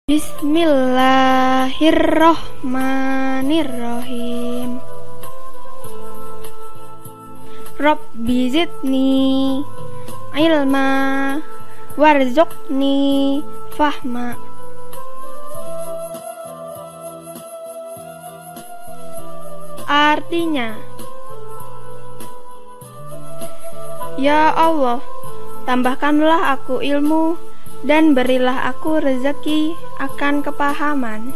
Bismillahirrohmanirrohim. Rabbi zidni ilma warzuqni fahma. Artinya, ya Allah, tambahkanlah aku ilmu dan berilah aku rezeki akan kepahaman.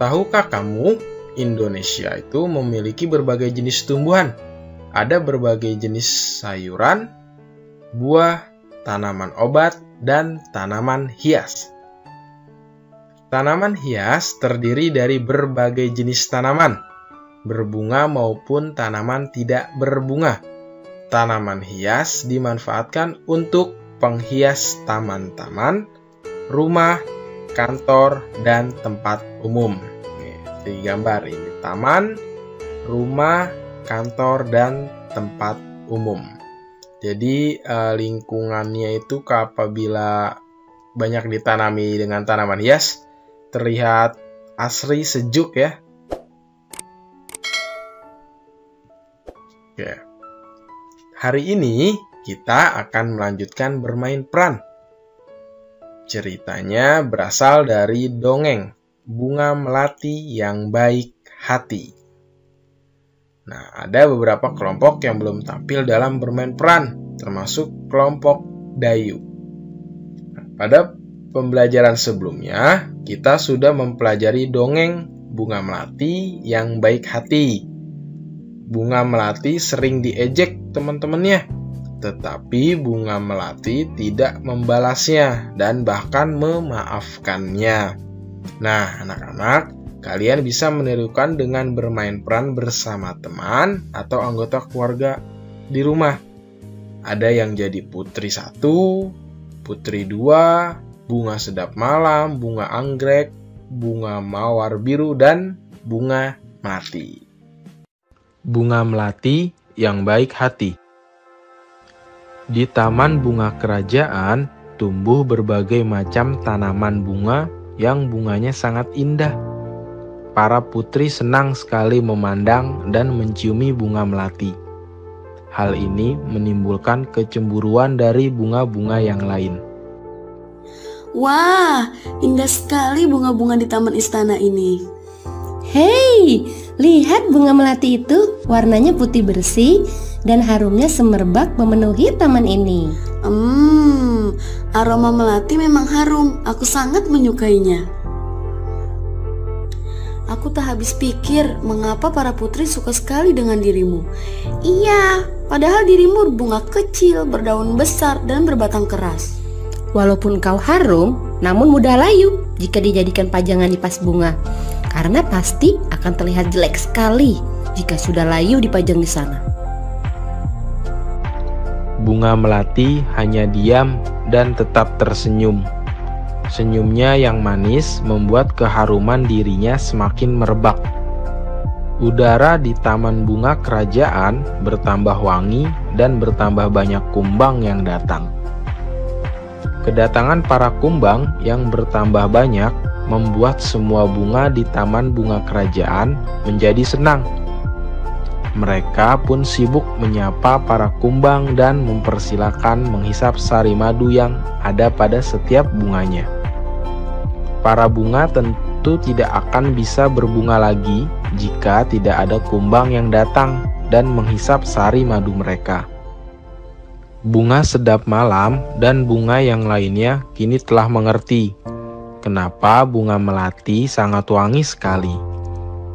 Tahukah kamu, Indonesia itu memiliki berbagai jenis tumbuhan. Ada berbagai jenis sayuran, buah, tanaman obat, dan tanaman hias. Tanaman hias terdiri dari berbagai jenis tanaman, berbunga maupun tanaman tidak berbunga. Tanaman hias dimanfaatkan untuk penghias taman-taman, rumah, kantor, dan tempat umum. Di gambar ini taman, rumah, kantor, dan tempat umum. Jadi lingkungannya itu apabila banyak ditanami dengan tanaman hias terlihat asri, sejuk ya. Oke. Hari ini kita akan melanjutkan bermain peran. Ceritanya berasal dari dongeng Bunga Melati yang Baik Hati. Nah, ada beberapa kelompok yang belum tampil dalam bermain peran, termasuk kelompok Dayu. Nah, pada pembelajaran sebelumnya, kita sudah mempelajari dongeng Bunga Melati yang Baik Hati. Bunga Melati sering diejek teman-temannya, tetapi Bunga Melati tidak membalasnya dan bahkan memaafkannya. Nah, anak-anak, kalian bisa menirukan dengan bermain peran bersama teman atau anggota keluarga di rumah. Ada yang jadi putri 1, putri 2, bunga sedap malam, bunga anggrek, bunga mawar biru, dan bunga melati. Bunga Melati yang Baik Hati. Di taman bunga kerajaan, tumbuh berbagai macam tanaman bunga yang bunganya sangat indah. Para putri senang sekali memandang dan menciumi bunga melati. Hal ini menimbulkan kecemburuan dari bunga-bunga yang lain. Wah, indah sekali bunga-bunga di taman istana ini. Hei, lihat bunga melati itu, warnanya putih bersih dan harumnya semerbak memenuhi taman ini. Aroma melati memang harum. Aku sangat menyukainya. Aku tak habis pikir mengapa para putri suka sekali dengan dirimu. Iya, padahal dirimu bunga kecil, berdaun besar, dan berbatang keras. Walaupun kau harum, namun mudah layu jika dijadikan pajangan di pas bunga. Karena pasti akan terlihat jelek sekali jika sudah layu dipajang di sana. Bunga melati hanya diam dan tetap tersenyum. Senyumnya yang manis membuat keharuman dirinya semakin merebak. Udara di taman bunga kerajaan bertambah wangi dan bertambah banyak kumbang yang datang. Kedatangan para kumbang yang bertambah banyak membuat semua bunga di taman bunga kerajaan menjadi senang. Mereka pun sibuk menyapa para kumbang dan mempersilakan menghisap sari madu yang ada pada setiap bunganya. Para bunga tentu tidak akan bisa berbunga lagi jika tidak ada kumbang yang datang dan menghisap sari madu mereka. Bunga sedap malam dan bunga yang lainnya kini telah mengerti kenapa bunga melati sangat wangi sekali.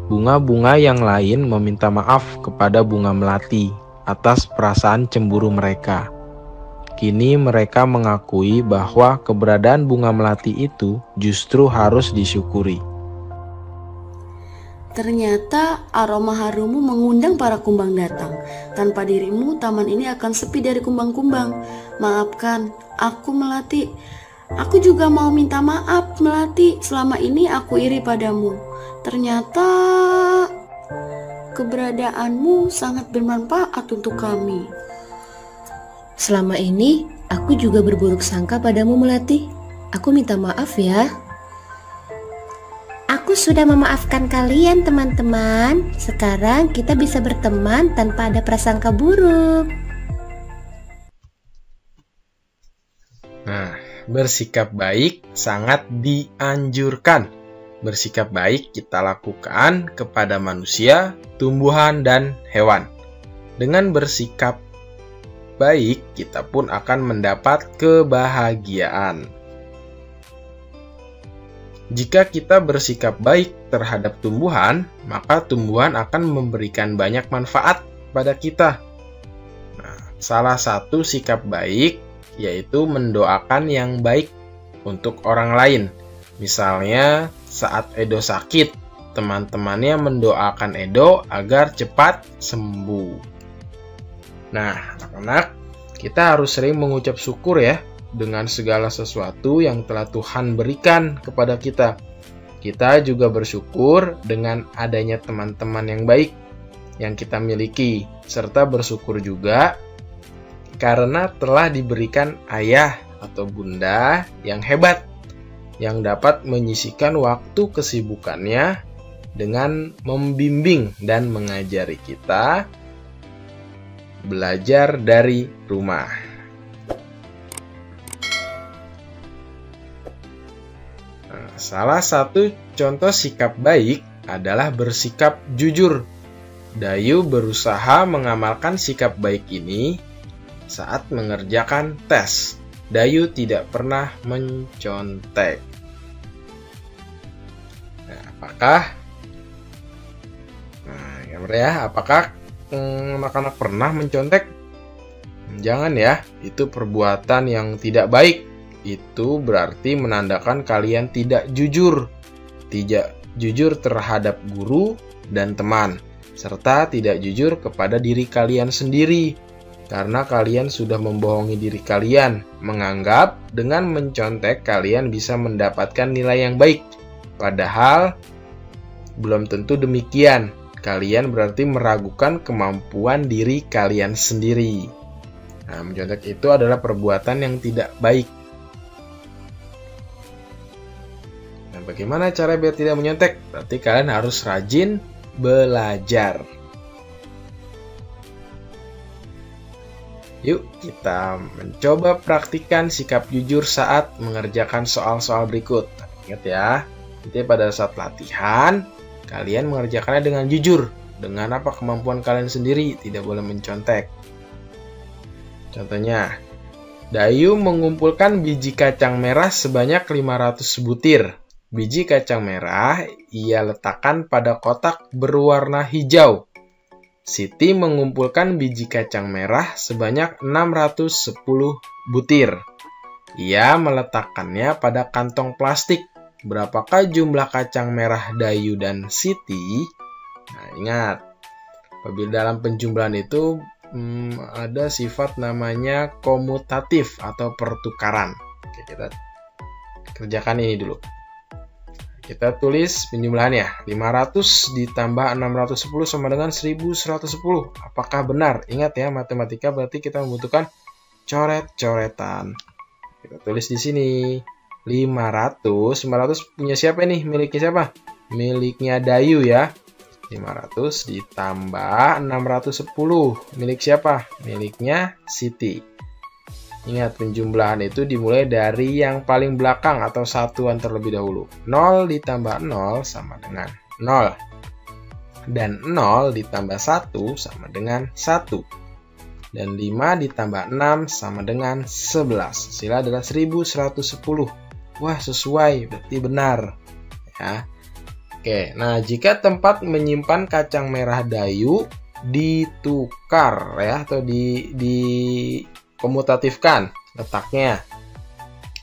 Bunga-bunga yang lain meminta maaf kepada bunga melati atas perasaan cemburu mereka. Kini mereka mengakui bahwa keberadaan bunga melati itu justru harus disyukuri. Ternyata aroma harummu mengundang para kumbang datang. Tanpa dirimu, taman ini akan sepi dari kumbang-kumbang. Maafkan, aku Melati. Aku juga mau minta maaf, Melati. Selama ini aku iri padamu. Ternyata keberadaanmu sangat bermanfaat untuk kami. Selama ini aku juga berburuk sangka padamu, Melati. Aku minta maaf ya. Aku sudah memaafkan kalian, teman-teman. Sekarang kita bisa berteman tanpa ada prasangka buruk. Nah, bersikap baik sangat dianjurkan. Bersikap baik kita lakukan kepada manusia, tumbuhan, dan hewan. Dengan bersikap baik, kita pun akan mendapat kebahagiaan. Jika kita bersikap baik terhadap tumbuhan, maka tumbuhan akan memberikan banyak manfaat pada kita. Nah, salah satu sikap baik yaitu mendoakan yang baik untuk orang lain. Misalnya, saat Edo sakit, teman-temannya mendoakan Edo agar cepat sembuh. Nah, anak-anak, kita harus sering mengucap syukur ya dengan segala sesuatu yang telah Tuhan berikan kepada kita. Kita juga bersyukur dengan adanya teman-teman yang baik yang kita miliki, serta bersyukur juga karena telah diberikan ayah atau bunda yang hebat, yang dapat menyisihkan waktu kesibukannya dengan membimbing dan mengajari kita belajar dari rumah. Nah, salah satu contoh sikap baik adalah bersikap jujur. Dayu berusaha mengamalkan sikap baik ini saat mengerjakan tes. Dayu tidak pernah mencontek. Nah, apakah anak-anak pernah mencontek? Jangan ya, itu perbuatan yang tidak baik. Itu berarti menandakan kalian tidak jujur. Tidak jujur terhadap guru dan teman, serta tidak jujur kepada diri kalian sendiri. Karena kalian sudah membohongi diri kalian, menganggap dengan mencontek kalian bisa mendapatkan nilai yang baik. Padahal belum tentu demikian. Kalian berarti meragukan kemampuan diri kalian sendiri. Nah, mencontek itu adalah perbuatan yang tidak baik. Nah, bagaimana cara biar tidak menyontek? Berarti kalian harus rajin belajar. Yuk, kita mencoba praktikkan sikap jujur saat mengerjakan soal-soal berikut. Ingat ya, nanti pada saat latihan, kalian mengerjakannya dengan jujur. Dengan apa kemampuan kalian sendiri, tidak boleh mencontek. Contohnya, Dayu mengumpulkan biji kacang merah sebanyak 500 butir. Biji kacang merah ia letakkan pada kotak berwarna hijau. Siti mengumpulkan biji kacang merah sebanyak 610 butir. Ia meletakkannya pada kantong plastik. Berapakah jumlah kacang merah Dayu dan Siti? Nah, ingat, apabila dalam penjumlahan itu ada sifat namanya komutatif atau pertukaran. Oke, kita kerjakan ini dulu. Kita tulis penjumlahannya. 500 ditambah 610 sama dengan 1110. Apakah benar? Ingat ya, matematika berarti kita membutuhkan coret-coretan. Kita tulis di sini. 500 punya siapa nih? Miliknya siapa? Miliknya Dayu ya. 500 ditambah 610. Milik siapa? Miliknya Siti. Ingat, penjumlahan itu dimulai dari yang paling belakang atau satuan terlebih dahulu. 0 ditambah 0 sama dengan 0. Dan 0 ditambah 1 sama dengan 1. Dan 5 ditambah 6 sama dengan 11. Hasilnya adalah 1110. Wah, sesuai, berarti benar. Ya. Oke, nah jika tempat menyimpan kacang merah Dayu ditukar ya atau dikomutatifkan letaknya.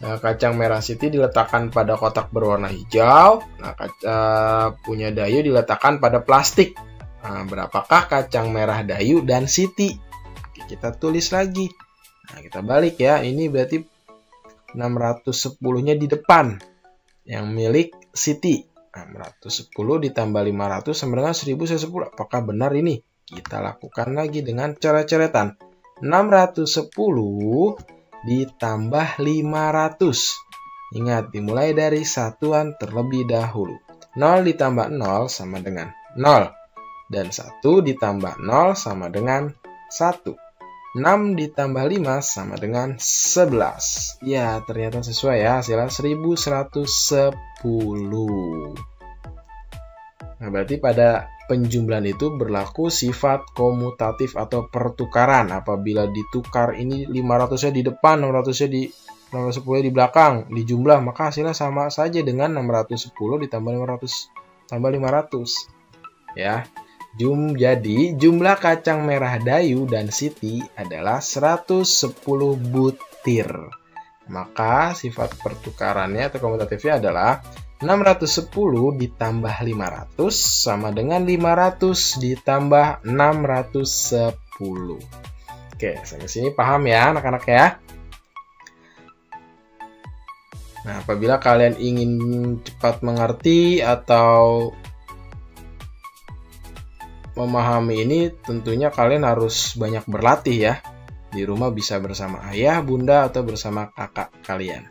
Nah, kacang merah Siti diletakkan pada kotak berwarna hijau. Nah, punya Dayu diletakkan pada plastik. Nah, berapakah kacang merah Dayu dan Siti? Oke, kita tulis lagi. Nah, kita balik ya. Ini berarti 610-nya di depan. Yang milik Siti. 610 ditambah 500 sama dengan 1110. Apakah benar ini? Kita lakukan lagi dengan coret-coretan. 610 ditambah 500. Ingat, dimulai dari satuan terlebih dahulu. 0 ditambah 0 sama dengan 0. Dan 1 ditambah 0 sama dengan 1. 6 ditambah 5 sama dengan 11. Ya, ternyata sesuai ya. Hasilnya 1110. Nah, berarti pada penjumlahan itu berlaku sifat komutatif atau pertukaran. Apabila ditukar ini 500-nya di depan, 600-nya di 610 di belakang, dijumlah, maka hasilnya sama saja dengan 610 ditambah 500 tambah 500. Ya. Jadi jumlah kacang merah Dayu dan Siti adalah 110 butir. Maka sifat pertukarannya atau komutatifnya adalah 610 ditambah 500 sama dengan 500 ditambah 610. Oke, sampai sini paham ya anak-anak ya? Nah, apabila kalian ingin cepat mengerti atau memahami ini, tentunya kalian harus banyak berlatih ya. Di rumah bisa bersama ayah, bunda, atau bersama kakak kalian.